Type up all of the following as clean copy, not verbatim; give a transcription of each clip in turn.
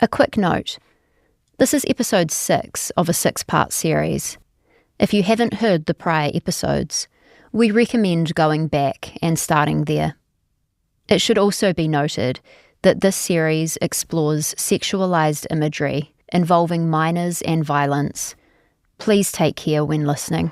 A quick note. This is episode 6 of a 6-part series. If you haven't heard the prior episodes, we recommend going back and starting there. It should also be noted that this series explores sexualized imagery involving minors and violence. Please take care when listening.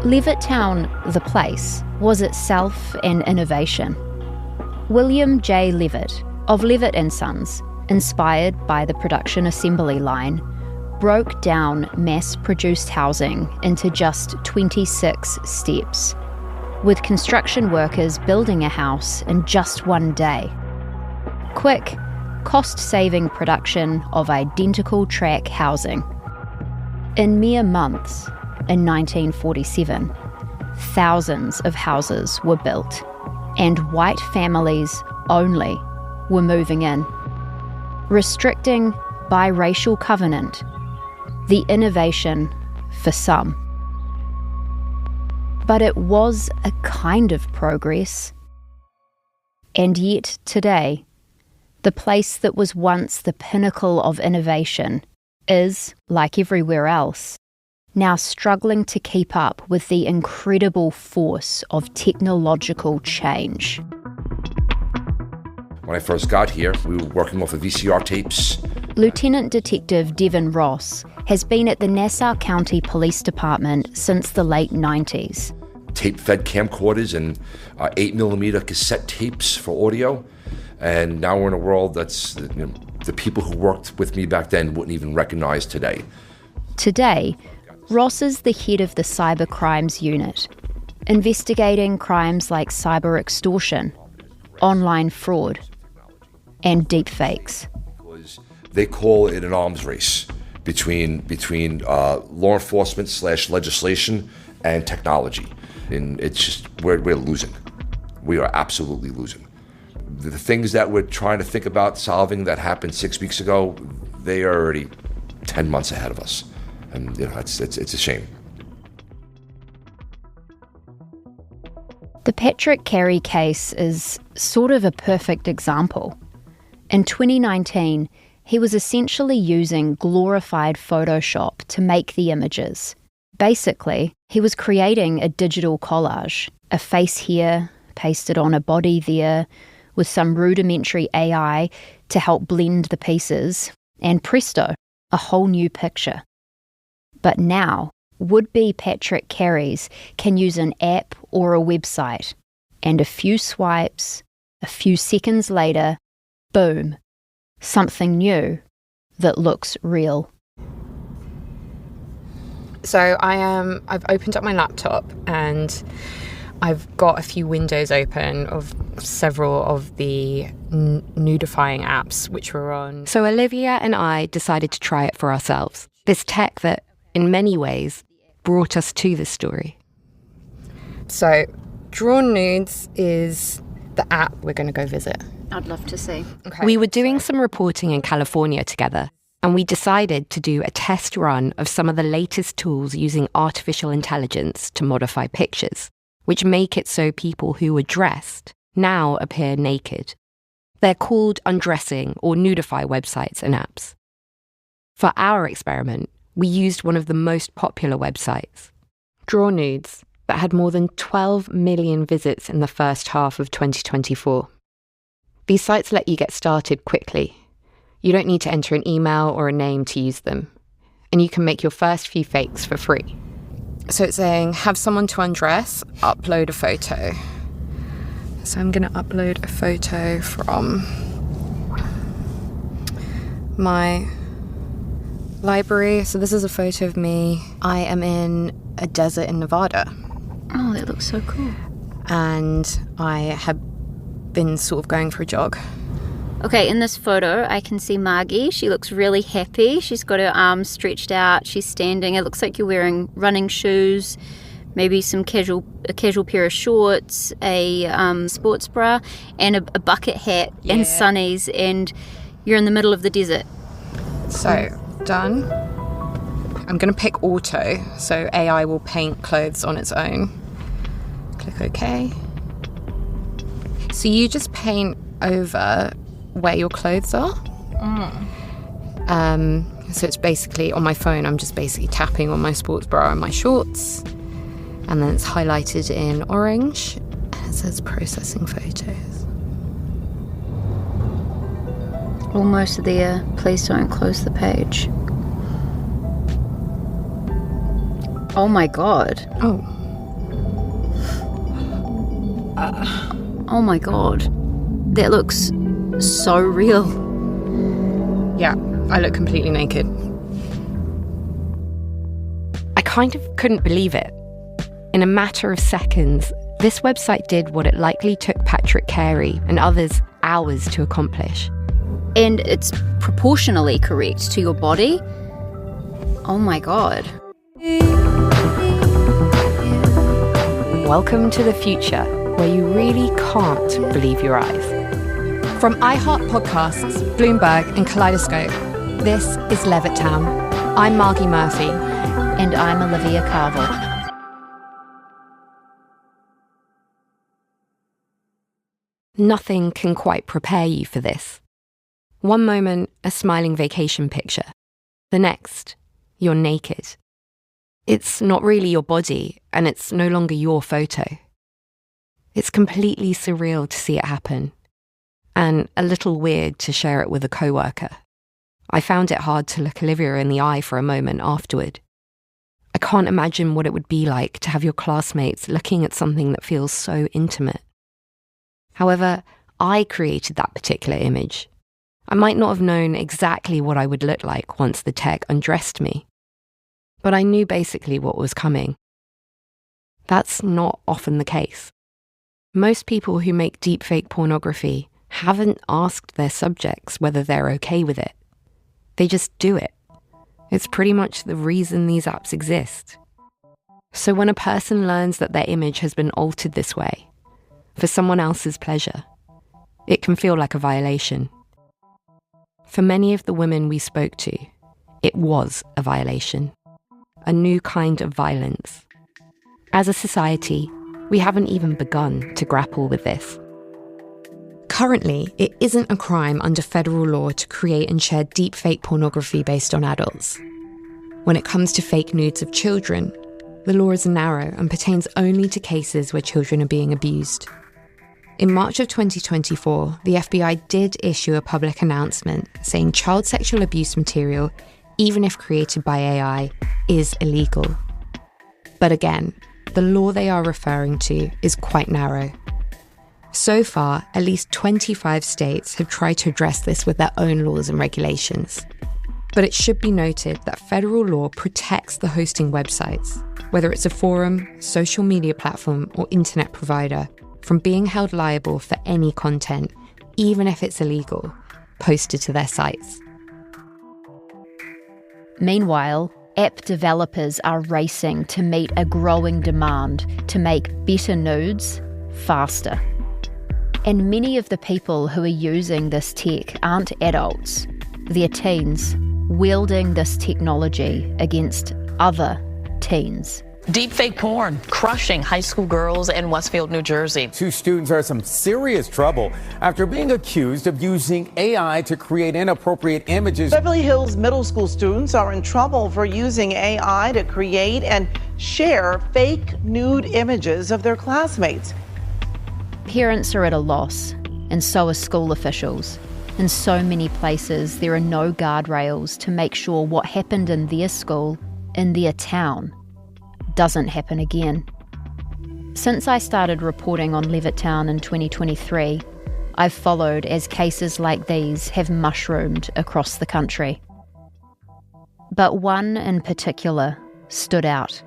Levittown, the place, was itself an innovation. William J. Levitt, of Levitt & Sons, inspired by the production assembly line, broke down mass-produced housing into just 26 steps, with construction workers building a house in just one day. Quick, cost-saving production of identical track housing. In mere months, in 1947, thousands of houses were built, and white families only were moving in, restricting biracial covenant, the innovation for some. But it was a kind of progress. And yet today, the place that was once the pinnacle of innovation is, like everywhere else, now struggling to keep up with the incredible force of technological change. When I first got here, we were working off of VCR tapes. Lieutenant Detective Devin Ross has been at the Nassau County Police Department since the late 90s. Tape-fed camcorders and 8mm cassette tapes for audio. And now we're in a world that's, the people who worked with me back then wouldn't even recognize today. Today, Ross is the head of the Cyber Crimes Unit, investigating crimes like cyber extortion, online fraud, and deepfakes. They call it an arms race between law enforcement / legislation and technology. And it's just, we're losing. We are absolutely losing. The things that we're trying to think about solving that happened 6 weeks ago, they are already 10 months ahead of us. And it's a shame. The Patrick Carey case is sort of a perfect example. In 2019, he was essentially using glorified Photoshop to make the images. Basically, he was creating a digital collage, a face here, pasted on a body there, with some rudimentary AI to help blend the pieces, and presto, a whole new picture. But now, would-be Patrick Careys can use an app or a website, and a few swipes, a few seconds later, boom, something new that looks real. So I've opened up my laptop and I've got a few windows open of several of the nudifying apps which were on. So Olivia and I decided to try it for ourselves. This tech that, in many ways, brought us to this story. So Drawn Nudes is the app we're going to go visit. I'd love to see. Okay. We were doing some reporting in California together, and we decided to do a test run of some of the latest tools using artificial intelligence to modify pictures, which make it so people who were dressed now appear naked. They're called undressing or nudify websites and apps. For our experiment, we used one of the most popular websites, Draw Nudes, that had more than 12 million visits in the first half of 2024. These sites let you get started quickly. You don't need to enter an email or a name to use them. And you can make your first few fakes for free. So it's saying, have someone to undress, upload a photo. So I'm going to upload a photo from my library. So this is a photo of me. I am in a desert in Nevada. Oh, that looks so cool. And I have been sort of going for a jog. Okay, in this photo, I can see Margi. She looks really happy. She's got her arms stretched out. She's standing. It looks like you're wearing running shoes, maybe a casual pair of shorts, a sports bra, and a bucket hat and sunnies, and you're in the middle of the desert. So, done. I'm going to pick auto, so AI will paint clothes on its own. Click OK. So you just paint over where your clothes are. So it's basically, on my phone, I'm just basically tapping on my sports bra and my shorts. And then it's highlighted in orange. And it says processing photos. Almost there. Please don't close the page. Oh my God. Oh. Oh my God. That looks so real. Yeah, I look completely naked. I kind of couldn't believe it. In a matter of seconds, this website did what it likely took Patrick Carey and others hours to accomplish. And it's proportionally correct to your body. Oh my God. Welcome to the future, where you really can't believe your eyes. From iHeart Podcasts, Bloomberg and Kaleidoscope, this is Levittown. I'm Margi Murphy. And I'm Olivia Carville. Nothing can quite prepare you for this. One moment, a smiling vacation picture. The next, you're naked. It's not really your body, and it's no longer your photo. It's completely surreal to see it happen, and a little weird to share it with a coworker. I found it hard to look Olivia in the eye for a moment afterward. I can't imagine what it would be like to have your classmates looking at something that feels so intimate. However, I created that particular image. I might not have known exactly what I would look like once the tech undressed me, but I knew basically what was coming. That's not often the case. Most people who make deepfake pornography haven't asked their subjects whether they're okay with it. They just do it. It's pretty much the reason these apps exist. So when a person learns that their image has been altered this way, for someone else's pleasure, it can feel like a violation. For many of the women we spoke to, it was a violation, a new kind of violence. As a society, we haven't even begun to grapple with this. Currently, it isn't a crime under federal law to create and share deepfake pornography based on adults. When it comes to fake nudes of children, the law is narrow and pertains only to cases where children are being abused. In March of 2024, the FBI did issue a public announcement saying child sexual abuse material, even if created by AI, is illegal. But again, the law they are referring to is quite narrow. So far, at least 25 states have tried to address this with their own laws and regulations. But it should be noted that federal law protects the hosting websites, whether it's a forum, social media platform, or internet provider, from being held liable for any content, even if it's illegal, posted to their sites. Meanwhile, app developers are racing to meet a growing demand to make better nudes faster. And many of the people who are using this tech aren't adults. They're teens, wielding this technology against other teens. Deepfake porn crushing high school girls in Westfield, New Jersey. Two students are in some serious trouble after being accused of using AI to create inappropriate images. Beverly Hills middle school students are in trouble for using AI to create and share fake nude images of their classmates. Parents are at a loss, and so are school officials. In so many places, there are no guardrails to make sure what happened in their school, in their town, doesn't happen again. Since I started reporting on Levittown in 2023, I've followed as cases like these have mushroomed across the country. But one in particular stood out.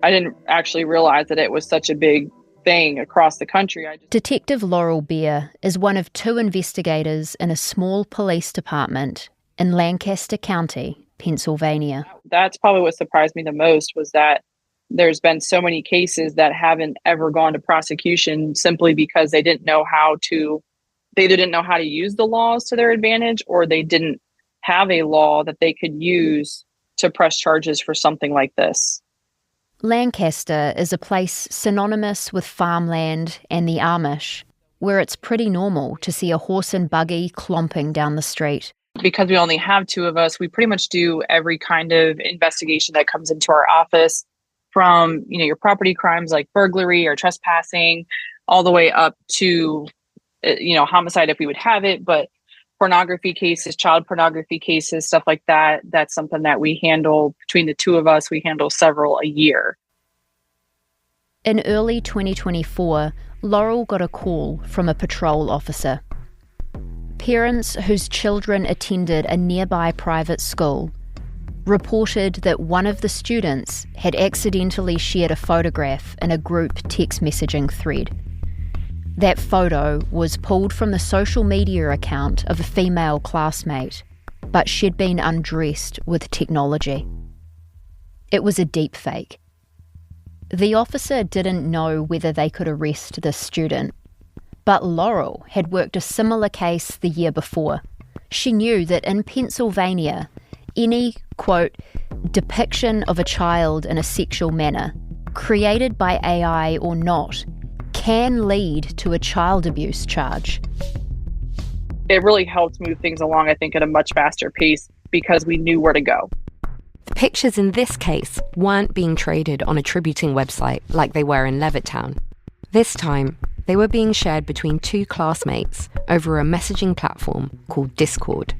I didn't actually realize that it was such a big thing across the country. Detective Laurel Beer is one of two investigators in a small police department in Lancaster County, Pennsylvania. That's probably what surprised me the most, was that there's been so many cases that haven't ever gone to prosecution simply because they either didn't know how to use the laws to their advantage, or they didn't have a law that they could use to press charges for something like this. Lancaster is a place synonymous with farmland and the Amish, where it's pretty normal to see a horse and buggy clomping down the street. Because we only have two of us, we pretty much do every kind of investigation that comes into our office, from, your property crimes like burglary or trespassing, all the way up to, homicide if we would have it, but pornography cases, child pornography cases, stuff like that. That's something that we handle between the two of us. We handle several a year. In early 2024, Laurel got a call from a patrol officer. Parents whose children attended a nearby private school reported that one of the students had accidentally shared a photograph in a group text messaging thread. That photo was pulled from the social media account of a female classmate, but she'd been undressed with technology. It was a deepfake. The officer didn't know whether they could arrest this student, but Laurel had worked a similar case the year before. She knew that in Pennsylvania, any, quote, depiction of a child in a sexual manner, created by AI or not, can lead to a child abuse charge. It really helped move things along, I think, at a much faster pace because we knew where to go. The pictures in this case weren't being traded on a tributing website like they were in Levittown. This time, they were being shared between two classmates over a messaging platform called Discord,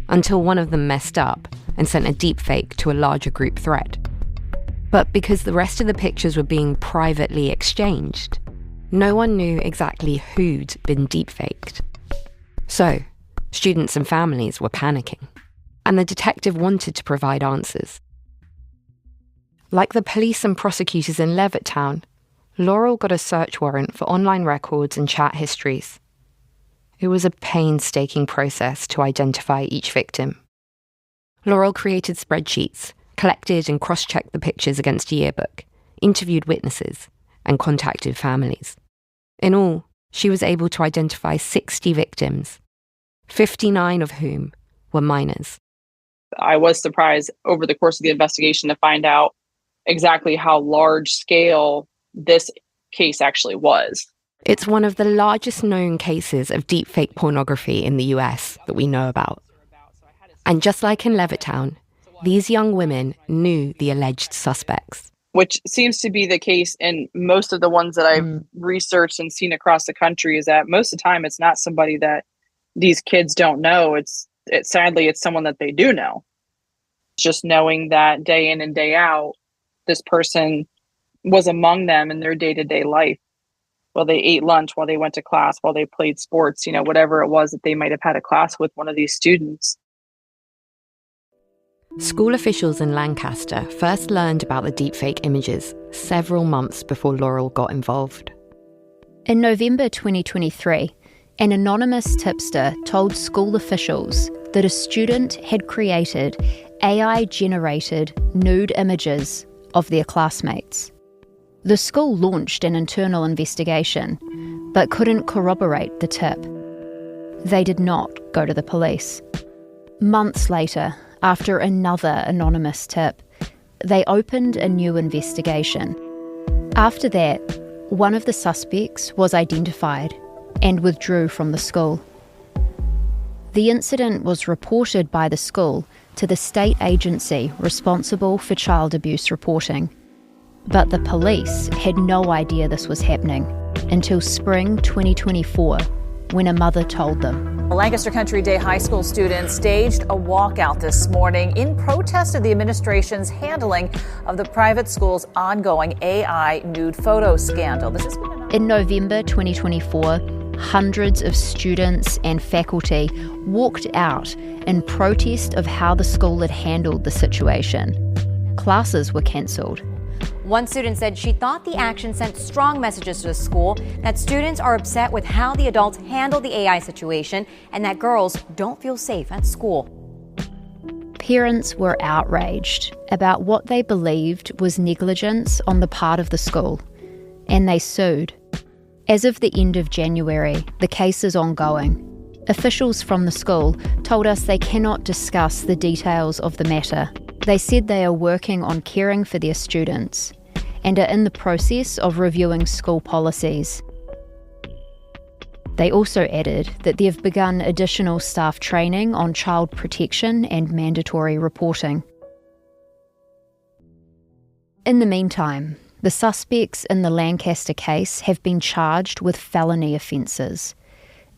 until one of them messed up and sent a deepfake to a larger group thread. But because the rest of the pictures were being privately exchanged, no one knew exactly who'd been deepfaked. So, students and families were panicking, and the detective wanted to provide answers. Like the police and prosecutors in Levittown, Laurel got a search warrant for online records and chat histories. It was a painstaking process to identify each victim. Laurel created spreadsheets, collected and cross-checked the pictures against a yearbook, interviewed witnesses, and contacted families. In all, she was able to identify 60 victims, 59 of whom were minors. I was surprised over the course of the investigation to find out exactly how large scale this case actually was. It's one of the largest known cases of deepfake pornography in the US that we know about. And just like in Levittown, these young women knew the alleged suspects. Which seems to be the case in most of the ones that I've researched and seen across the country, is that most of the time it's not somebody that these kids don't know. It's sadly, it's someone that they do know. Just knowing that day in and day out, this person was among them in their day-to-day life. While they ate lunch, while they went to class, while they played sports, whatever it was that they might have had a class with one of these students. School officials in Lancaster first learned about the deepfake images several months before Laurel got involved. In November 2023, an anonymous tipster told school officials that a student had created AI-generated nude images of their classmates. The school launched an internal investigation, but couldn't corroborate the tip. They did not go to the police. Months later, after another anonymous tip, they opened a new investigation. After that, one of the suspects was identified and withdrew from the school. The incident was reported by the school to the state agency responsible for child abuse reporting. But the police had no idea this was happening until spring 2024, when a mother told them. Lancaster Country Day High School students staged a walkout this morning in protest of the administration's handling of the private school's ongoing AI nude photo scandal. In November 2024, hundreds of students and faculty walked out in protest of how the school had handled the situation. Classes were cancelled. One student said she thought the action sent strong messages to the school that students are upset with how the adults handle the AI situation and that girls don't feel safe at school. Parents were outraged about what they believed was negligence on the part of the school, and they sued. As of the end of January, the case is ongoing. Officials from the school told us they cannot discuss the details of the matter, They said they are working on caring for their students and are in the process of reviewing school policies. They also added that they've begun additional staff training on child protection and mandatory reporting. In the meantime, the suspects in the Lancaster case have been charged with felony offences,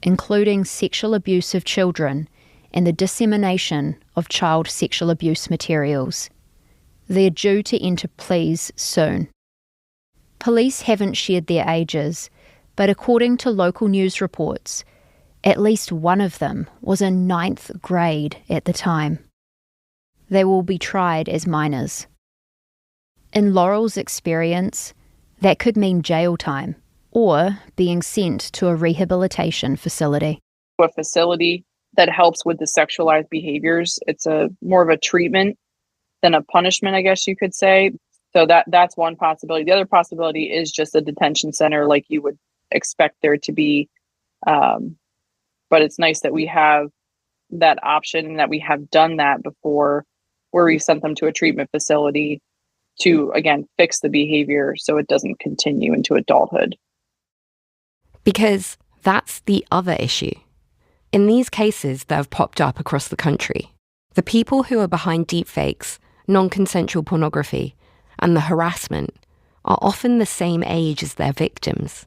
including sexual abuse of children and the dissemination of child sexual abuse materials. They're due to enter pleas soon. Police haven't shared their ages, but according to local news reports, at least one of them was in 9th grade at the time. They will be tried as minors. In Laurel's experience, that could mean jail time or being sent to a rehabilitation facility. A facility that helps with the sexualized behaviors. It's more of a treatment than a punishment, I guess you could say. So that's one possibility. The other possibility is just a detention center like you would expect there to be. But it's nice that we have that option and that we have done that before, where we sent them to a treatment facility to, again, fix the behavior so it doesn't continue into adulthood. Because that's the other issue. In these cases that have popped up across the country, the people who are behind deepfakes, non-consensual pornography, and the harassment are often the same age as their victims.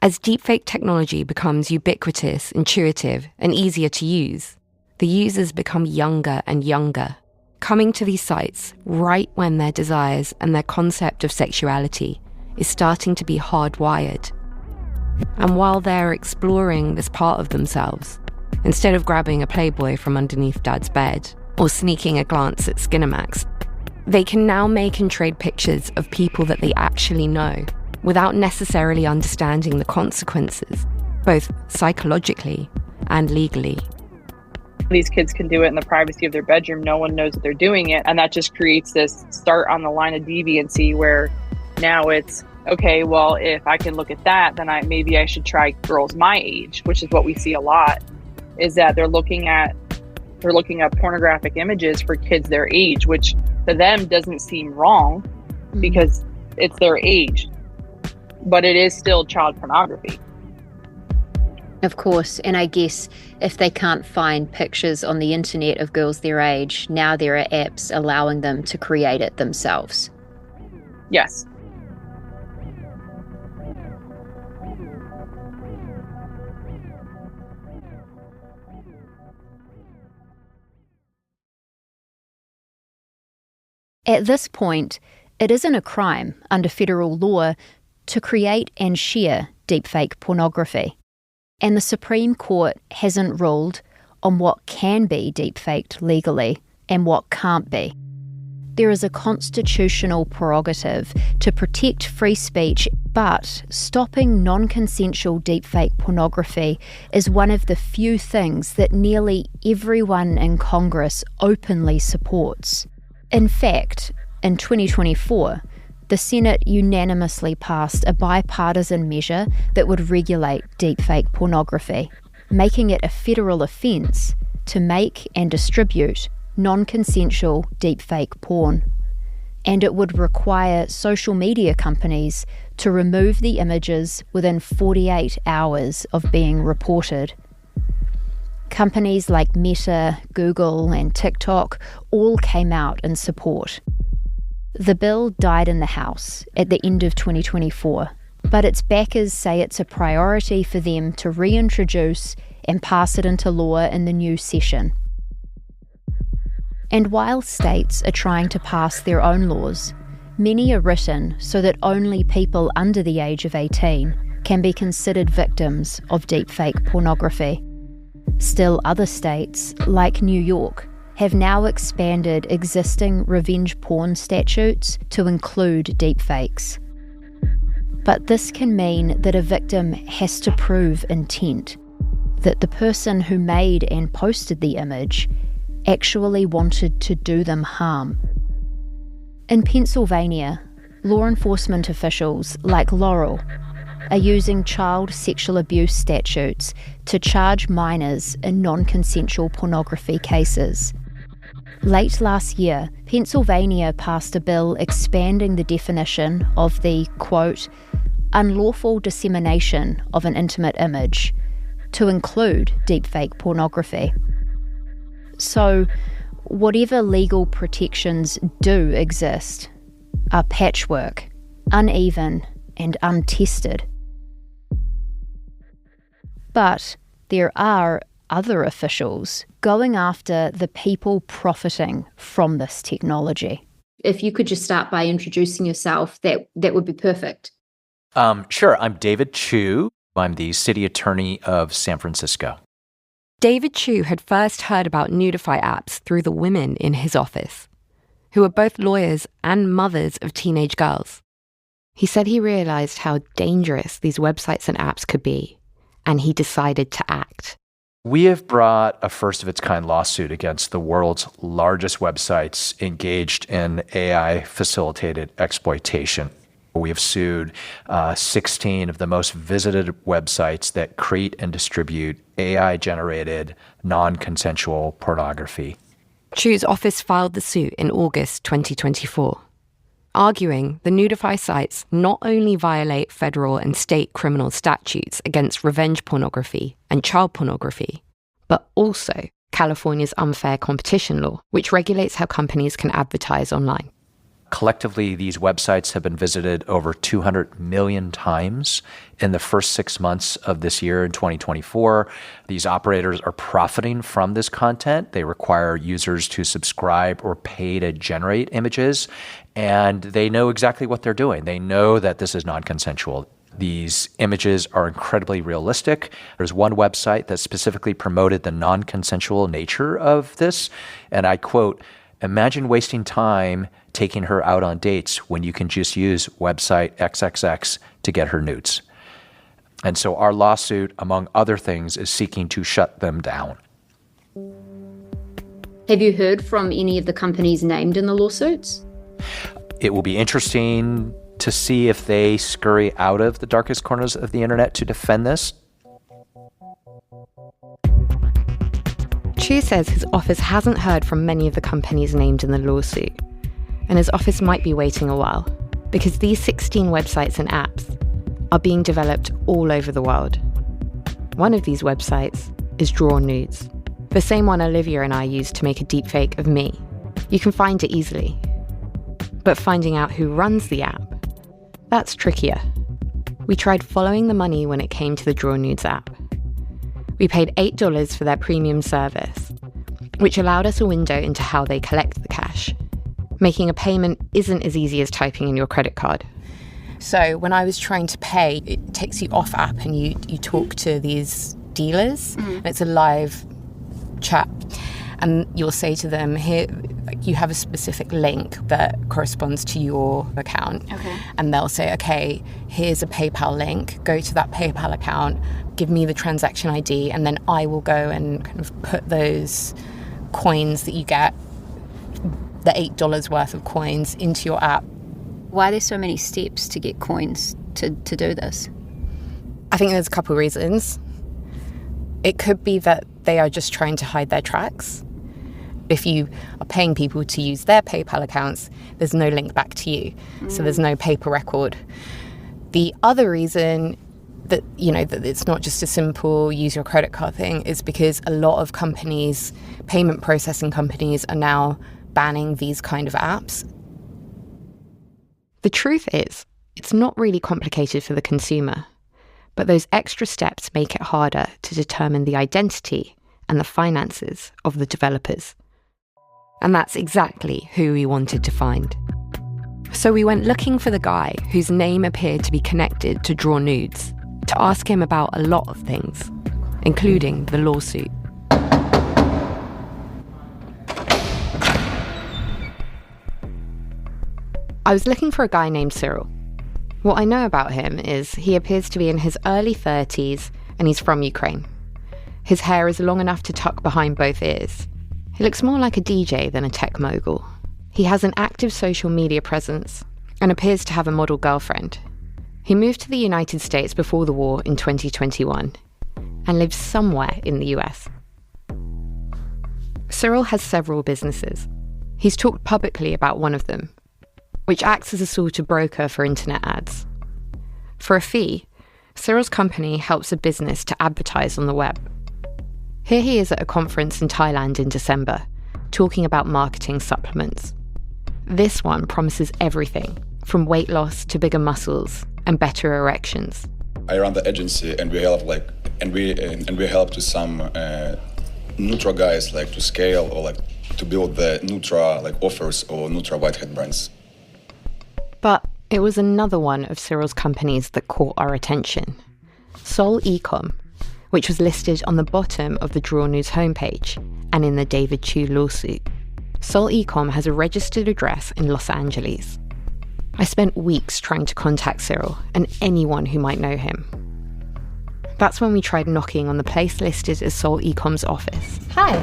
As deepfake technology becomes ubiquitous, intuitive, and easier to use, the users become younger and younger, coming to these sites right when their desires and their concept of sexuality is starting to be hardwired. And while they're exploring this part of themselves, instead of grabbing a Playboy from underneath dad's bed or sneaking a glance at Skinamax, they can now make and trade pictures of people that they actually know without necessarily understanding the consequences, both psychologically and legally. These kids can do it in the privacy of their bedroom. No one knows that they're doing it. And that just creates this start on the line of deviancy where now it's, okay, well, if I can look at that, then maybe I should try girls my age, which is what we see a lot, is that they're looking at pornographic images for kids their age, which to them doesn't seem wrong because it's their age, but it is still child pornography. Of course, and I guess if they can't find pictures on the internet of girls their age, now there are apps allowing them to create it themselves. Yes. At this point, it isn't a crime under federal law to create and share deepfake pornography. And the Supreme Court hasn't ruled on what can be deepfaked legally and what can't be. There is a constitutional prerogative to protect free speech, but stopping non-consensual deepfake pornography is one of the few things that nearly everyone in Congress openly supports. In fact, in 2024, the Senate unanimously passed a bipartisan measure that would regulate deepfake pornography, making it a federal offence to make and distribute non-consensual deepfake porn. And it would require social media companies to remove the images within 48 hours of being reported. Companies like Meta, Google, and TikTok all came out in support. The bill died in the House at the end of 2024, but its backers say it's a priority for them to reintroduce and pass it into law in the new session. And while states are trying to pass their own laws, many are written so that only people under the age of 18 can be considered victims of deepfake pornography. Still, other states, like New York, have now expanded existing revenge porn statutes to include deepfakes. But this can mean that a victim has to prove intent, that the person who made and posted the image actually wanted to do them harm. In Pennsylvania, law enforcement officials like Laurel are using child sexual abuse statutes to charge minors in non-consensual pornography cases. Late last year, Pennsylvania passed a bill expanding the definition of the, quote, unlawful dissemination of an intimate image to include deepfake pornography. So, whatever legal protections do exist are patchwork, uneven and untested. But there are other officials going after the people profiting from this technology. If you could just start by introducing yourself, that would be perfect. Sure. I'm David Chu. I'm the city attorney of San Francisco. David Chu had first heard about nudify apps through the women in his office, who were both lawyers and mothers of teenage girls. He said he realized how dangerous these websites and apps could be, and he decided to act. We have brought a first-of-its-kind lawsuit against the world's largest websites engaged in AI-facilitated exploitation. We have sued 16 of the most visited websites that create and distribute AI-generated, non-consensual pornography. Chu's office filed the suit in August 2024, arguing the nudify sites not only violate federal and state criminal statutes against revenge pornography and child pornography, but also California's unfair competition law, which regulates how companies can advertise online. Collectively, these websites have been visited over 200 million times in the first 6 months of this year in 2024. These operators are profiting from this content. They require users to subscribe or pay to generate images, and they know exactly what they're doing. They know that this is non-consensual. These images are incredibly realistic. There's one website that specifically promoted the non-consensual nature of this, and I quote, "Imagine wasting time taking her out on dates when you can just use website XXX to get her nudes." And so our lawsuit, among other things, is seeking to shut them down. Have you heard from any of the companies named in the lawsuits? It will be interesting to see if they scurry out of the darkest corners of the internet to defend this. Chu says his office hasn't heard from many of the companies named in the lawsuit, and his office might be waiting a while, because these 16 websites and apps are being developed all over the world. One of these websites is Draw Nudes, the same one Olivia and I used to make a deepfake of me. You can find it easily. But finding out who runs the app, that's trickier. We tried following the money when it came to the Draw Nudes app. We paid $8 for their premium service, which allowed us a window into how they collect the cash. Making a payment isn't as easy as typing in your credit card. So when I was trying to pay, it takes you off app and you talk to these dealers, and it's a live chat. And you'll say to them, here, like, you have a specific link that corresponds to your account. Okay. And they'll say, okay, here's a PayPal link. Go to that PayPal account, give me the transaction ID, and then I will go and kind of put those coins that you get, the $8 worth of coins, into your app. Why are there so many steps to get coins to do this? I think there's a couple of reasons. It could be that they are just trying to hide their tracks. If you are paying people to use their PayPal accounts, there's no link back to you. So there's no paper record. The other reason that, that it's not just a simple use your credit card thing is because a lot of companies, payment processing companies, are now banning these kind of apps. The truth is, it's not really complicated for the consumer, but those extra steps make it harder to determine the identity and the finances of the developers. And that's exactly who we wanted to find. So we went looking for the guy whose name appeared to be connected to Draw Nudes to ask him about a lot of things, including the lawsuit. I was looking for a guy named Cyril. What I know about him is he appears to be in his early 30s and he's from Ukraine. His hair is long enough to tuck behind both ears. He looks more like a DJ than a tech mogul. He has an active social media presence and appears to have a model girlfriend. He moved to the United States before the war in 2021 and lives somewhere in the US. Cyril has several businesses. He's talked publicly about one of them, which acts as a sort of broker for internet ads. For a fee, Cyril's company helps a business to advertise on the web. Here he is at a conference in Thailand in December, talking about marketing supplements. This one promises everything, from weight loss to bigger muscles and better erections. I run the agency, and we help we help to some Nutra guys to scale or to build the Nutra offers or Nutra whitehead brands. But it was another one of Cyril's companies that caught our attention, Seoul Ecom, which was listed on the bottom of the Draw News homepage and in the David Chu lawsuit. Seoul Ecom has a registered address in Los Angeles. I spent weeks trying to contact Cyril and anyone who might know him. That's when we tried knocking on the place listed as Seoul Ecom's office. Hi.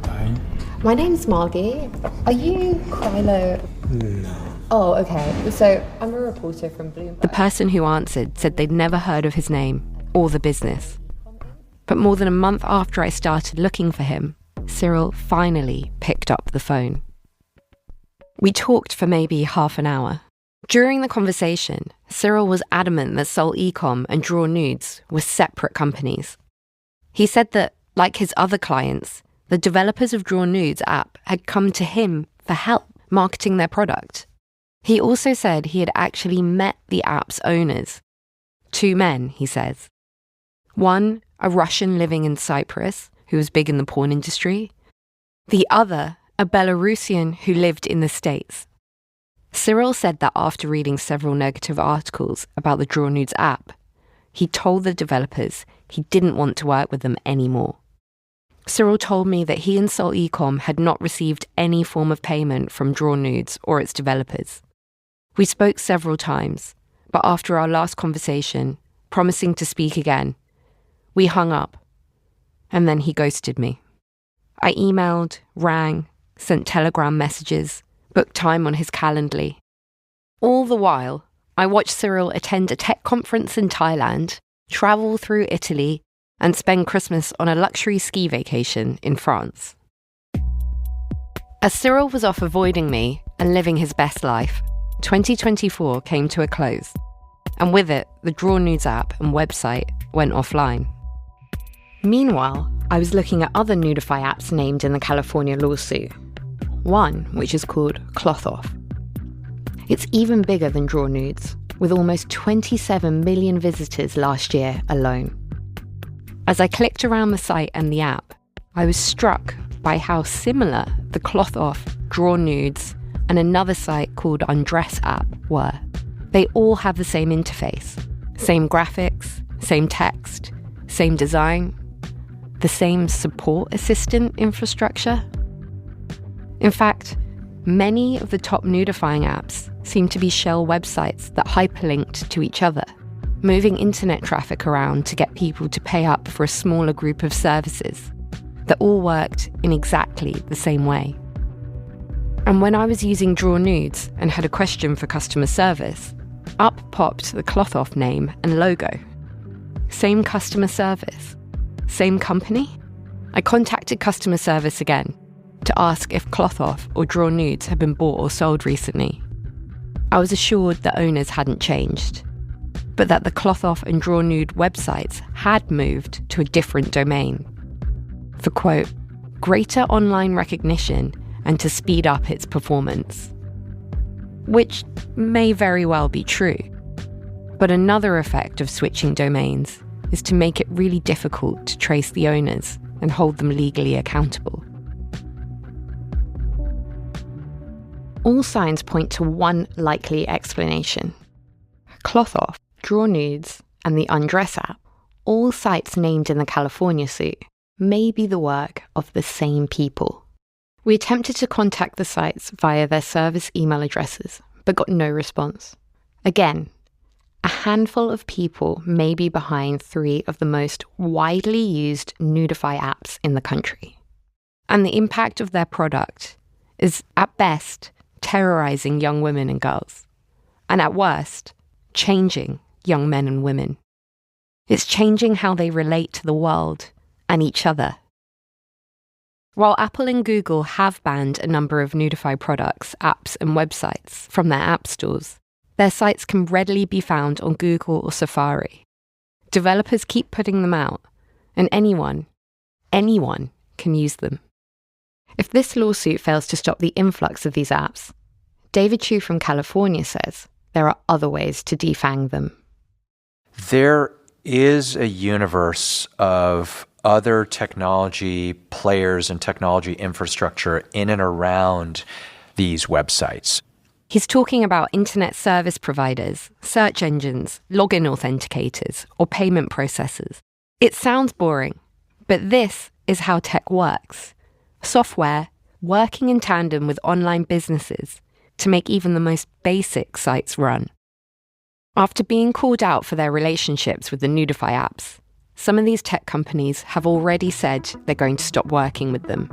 Hi. My name's Margi. Are you Kylo? No. Oh, okay. So I'm a reporter from Bloomberg. The person who answered said they'd never heard of his name or the business. But more than a month after I started looking for him, Cyril finally picked up the phone. We talked for maybe half an hour. During the conversation, Cyril was adamant that Seoul Ecom and Draw Nudes were separate companies. He said that, like his other clients, the developers of Draw Nudes app had come to him for help marketing their product. He also said he had actually met the app's owners. 2 men, he says. One, a Russian living in Cyprus, who was big in the porn industry. The other, a Belarusian who lived in the States. Cyril said that after reading several negative articles about the Draw Nudes app, he told the developers he didn't want to work with them anymore. Cyril told me that he and Seoul Ecom had not received any form of payment from Draw Nudes or its developers. We spoke several times, but after our last conversation, promising to speak again, we hung up, and then he ghosted me. I emailed, rang, sent Telegram messages, booked time on his Calendly. All the while, I watched Cyril attend a tech conference in Thailand, travel through Italy, and spend Christmas on a luxury ski vacation in France. As Cyril was off avoiding me and living his best life, 2024 came to a close, and with it, the Draw Nudes app and website went offline. Meanwhile, I was looking at other nudify apps named in the California lawsuit. One, which is called Cloth Off. It's even bigger than Draw Nudes, with almost 27 million visitors last year alone. As I clicked around the site and the app, I was struck by how similar the Cloth Off, Draw Nudes, and another site called Undress app were. They all have the same interface, same graphics, same text, same design, the same support assistant infrastructure. In fact, many of the top nudifying apps seem to be shell websites that hyperlinked to each other, moving internet traffic around to get people to pay up for a smaller group of services that all worked in exactly the same way. And when I was using Draw Nudes and had a question for customer service, up popped the Cloth Off name and logo. Same customer service, same company. I contacted customer service again to ask if Cloth Off or Draw Nudes had been bought or sold recently. I was assured the owners hadn't changed, but that the Cloth Off and Draw Nude websites had moved to a different domain for, quote, greater online recognition and to speed up its performance. Which may very well be true, but another effect of switching domains is to make it really difficult to trace the owners and hold them legally accountable. All signs point to one likely explanation. Cloth Off, Draw Nudes, and the Undress app, all sites named in the California suit, may be the work of the same people. We attempted to contact the sites via their service email addresses, but got no response. Again, a handful of people may be behind 3 of the most widely used nudify apps in the country. And the impact of their product is, at best, terrorizing young women and girls, and at worst, changing young men and women. It's changing how they relate to the world and each other. While Apple and Google have banned a number of Nudify products, apps, and websites from their app stores, their sites can readily be found on Google or Safari. Developers keep putting them out, and anyone can use them. If this lawsuit fails to stop the influx of these apps, David Chu from California says there are other ways to defang them. There is a universe of other technology players and technology infrastructure in and around these websites. He's talking about internet service providers, search engines, login authenticators, or payment processors. It sounds boring, but this is how tech works. Software working in tandem with online businesses to make even the most basic sites run. After being called out for their relationships with the Nudify apps, some of these tech companies have already said they're going to stop working with them.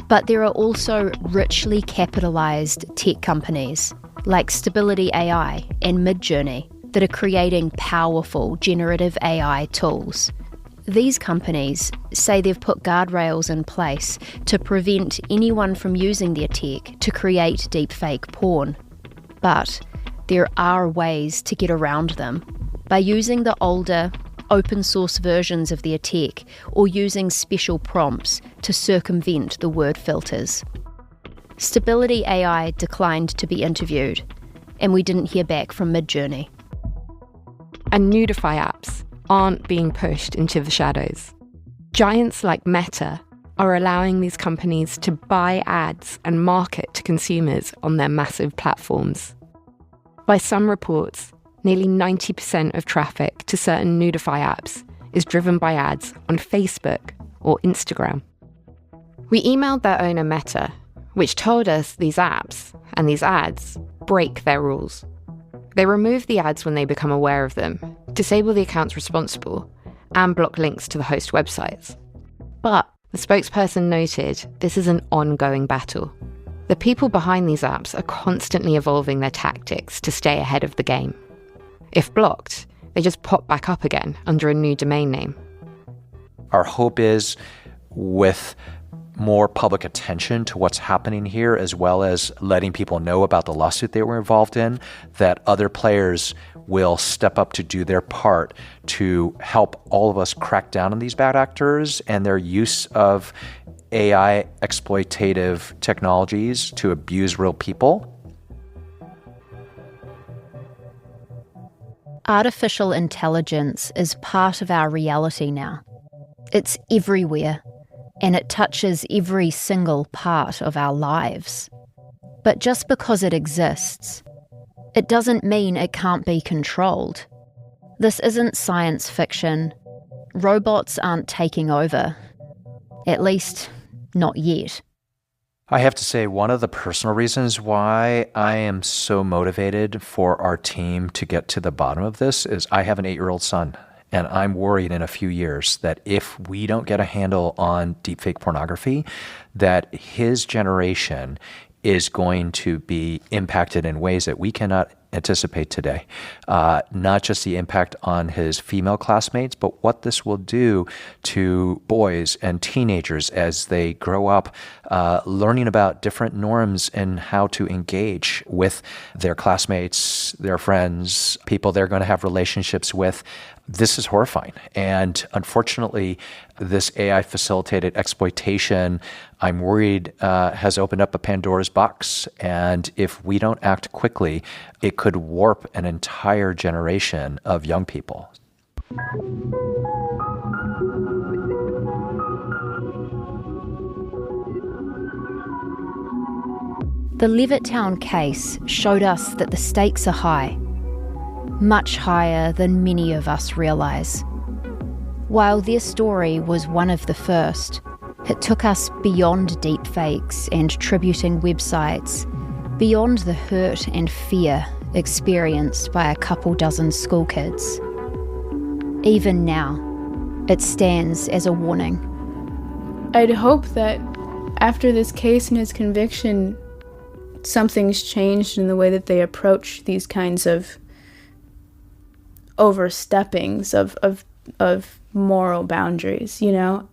But there are also richly capitalized tech companies like Stability AI and Midjourney that are creating powerful generative AI tools. These companies say they've put guardrails in place to prevent anyone from using their tech to create deepfake porn. But there are ways to get around them by using the older, open source versions of their tech or using special prompts to circumvent the word filters. Stability AI declined to be interviewed, and we didn't hear back from Midjourney. And Nudify apps aren't being pushed into the shadows. Giants like Meta are allowing these companies to buy ads and market to consumers on their massive platforms. By some reports, nearly 90% of traffic to certain Nudify apps is driven by ads on Facebook or Instagram. We emailed their owner Meta, which told us these apps and these ads break their rules. They remove the ads when they become aware of them, disable the accounts responsible, and block links to the host websites. But the spokesperson noted this is an ongoing battle. The people behind these apps are constantly evolving their tactics to stay ahead of the game. If blocked, they just pop back up again under a new domain name. Our hope is, with more public attention to what's happening here, as well as letting people know about the lawsuit they were involved in, that other players will step up to do their part to help all of us crack down on these bad actors and their use of AI exploitative technologies to abuse real people. Artificial intelligence is part of our reality now. It's everywhere, and it touches every single part of our lives. But just because it exists, it doesn't mean it can't be controlled. This isn't science fiction. Robots aren't taking over. At least, not yet. I have to say, one of the personal reasons why I am so motivated for our team to get to the bottom of this is I have an 8-year-old son, and I'm worried in a few years that if we don't get a handle on deepfake pornography, that his generation is going to be impacted in ways that we cannot anticipate today. Not just the impact on his female classmates, but what this will do to boys and teenagers as they grow up, learning about different norms and how to engage with their classmates, their friends, people they're going to have relationships with. This is horrifying. And unfortunately, this AI-facilitated exploitation, I'm worried, has opened up a Pandora's box. And if we don't act quickly, it could warp an entire generation of young people. The Levittown case showed us that the stakes are high. Much higher than many of us realise. While their story was one of the first, it took us beyond deepfakes and tributing websites, beyond the hurt and fear experienced by a couple dozen school kids. Even now, it stands as a warning. I'd hope that after this case and his conviction, something's changed in the way that they approach these kinds of oversteppings of moral boundaries, you know?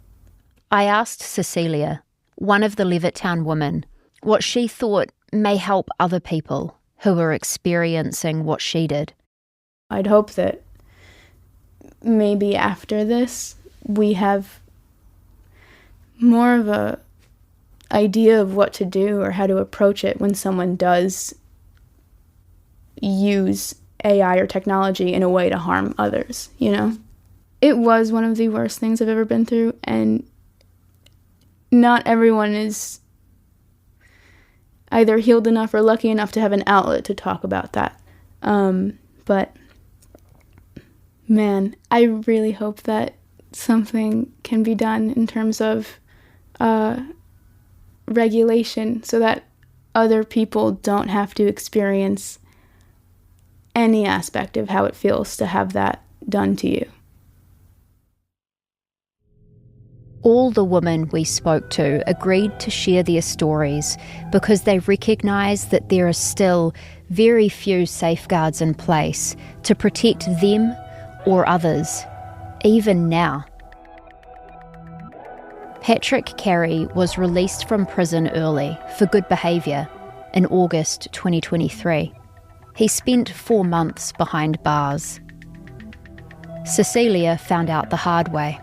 I asked Cecilia, one of the Levittown women, what she thought may help other people who are experiencing what she did. I'd hope that maybe after this, we have more of a idea of what to do or how to approach it when someone does use AI or technology in a way to harm others, you know? It was one of the worst things I've ever been through, and not everyone is either healed enough or lucky enough to have an outlet to talk about that. But man, I really hope that something can be done in terms of regulation so that other people don't have to experience any aspect of how it feels to have that done to you. All the women we spoke to agreed to share their stories because they recognise that there are still very few safeguards in place to protect them or others, even now. Patrick Carey was released from prison early for good behaviour in August 2023. He spent 4 months behind bars. Cecilia found out the hard way.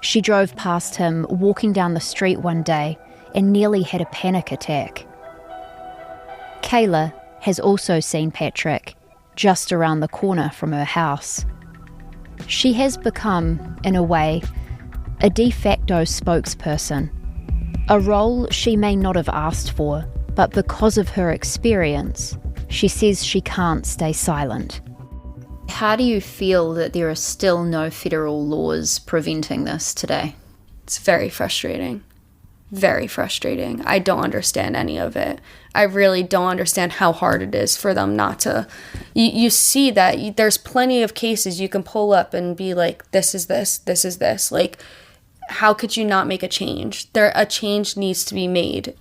She drove past him walking down the street one day and nearly had a panic attack. Kayla has also seen Patrick just around the corner from her house. She has become, in a way, a de facto spokesperson, a role she may not have asked for, but because of her experience, she says she can't stay silent. How do you feel that there are still no federal laws preventing this today? It's very frustrating. Very frustrating. I don't understand any of it. I really don't understand how hard it is for them not to. You see that there's plenty of cases you can pull up and be like, this is this, this is this. Like, how could you not make a change? A change needs to be made.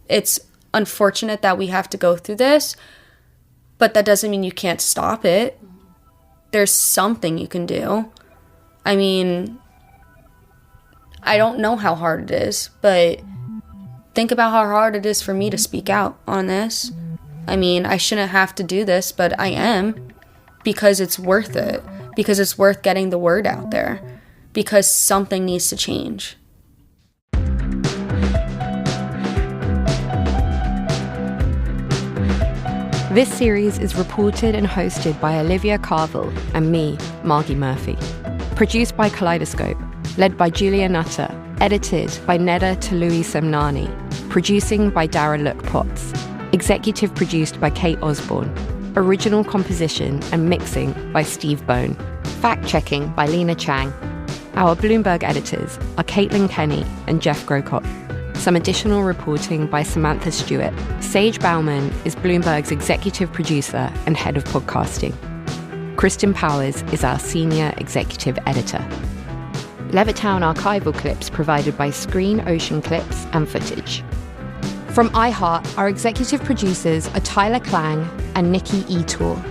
It's unfortunate that we have to go through this, but that doesn't mean you can't stop it. There's something you can do. I mean, I don't know how hard it is, but think about how hard it is for me to speak out on this. I mean, I shouldn't have to do this, but I am, because it's worth it, because it's worth getting the word out there, because something needs to change. This series is reported and hosted by Olivia Carville and me, Margi Murphy. Produced by Kaleidoscope, led by Julia Nutter, edited by Neda Tului-Semnani, producing by Dara Look-Potts, executive produced by Kate Osborne, original composition and mixing by Steve Bone, fact-checking by Lena Chang. Our Bloomberg editors are Caitlin Kenny and Jeff Grocott. Some additional reporting by Samantha Stewart. Sage Bauman is Bloomberg's executive producer and head of podcasting. Kristen Powers is our senior executive editor. Levittown archival clips provided by Screen Ocean Clips and Footage. From iHeart, our executive producers are Tyler Klang and Nikki Etor.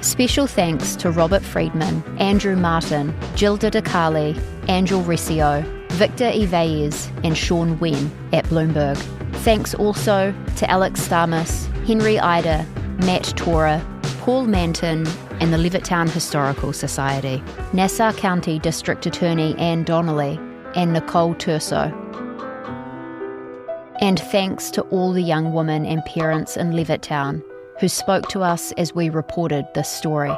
Special thanks to Robert Friedman, Andrew Martin, Gilda DeCarli, Angel Resio, Victor Ives and Sean Wen at Bloomberg. Thanks also to Alex Stamus, Henry Ida, Matt Tora, Paul Manton and the Levittown Historical Society, Nassau County District Attorney Anne Donnelly and Nicole Turso. And thanks to all the young women and parents in Levittown who spoke to us as we reported this story.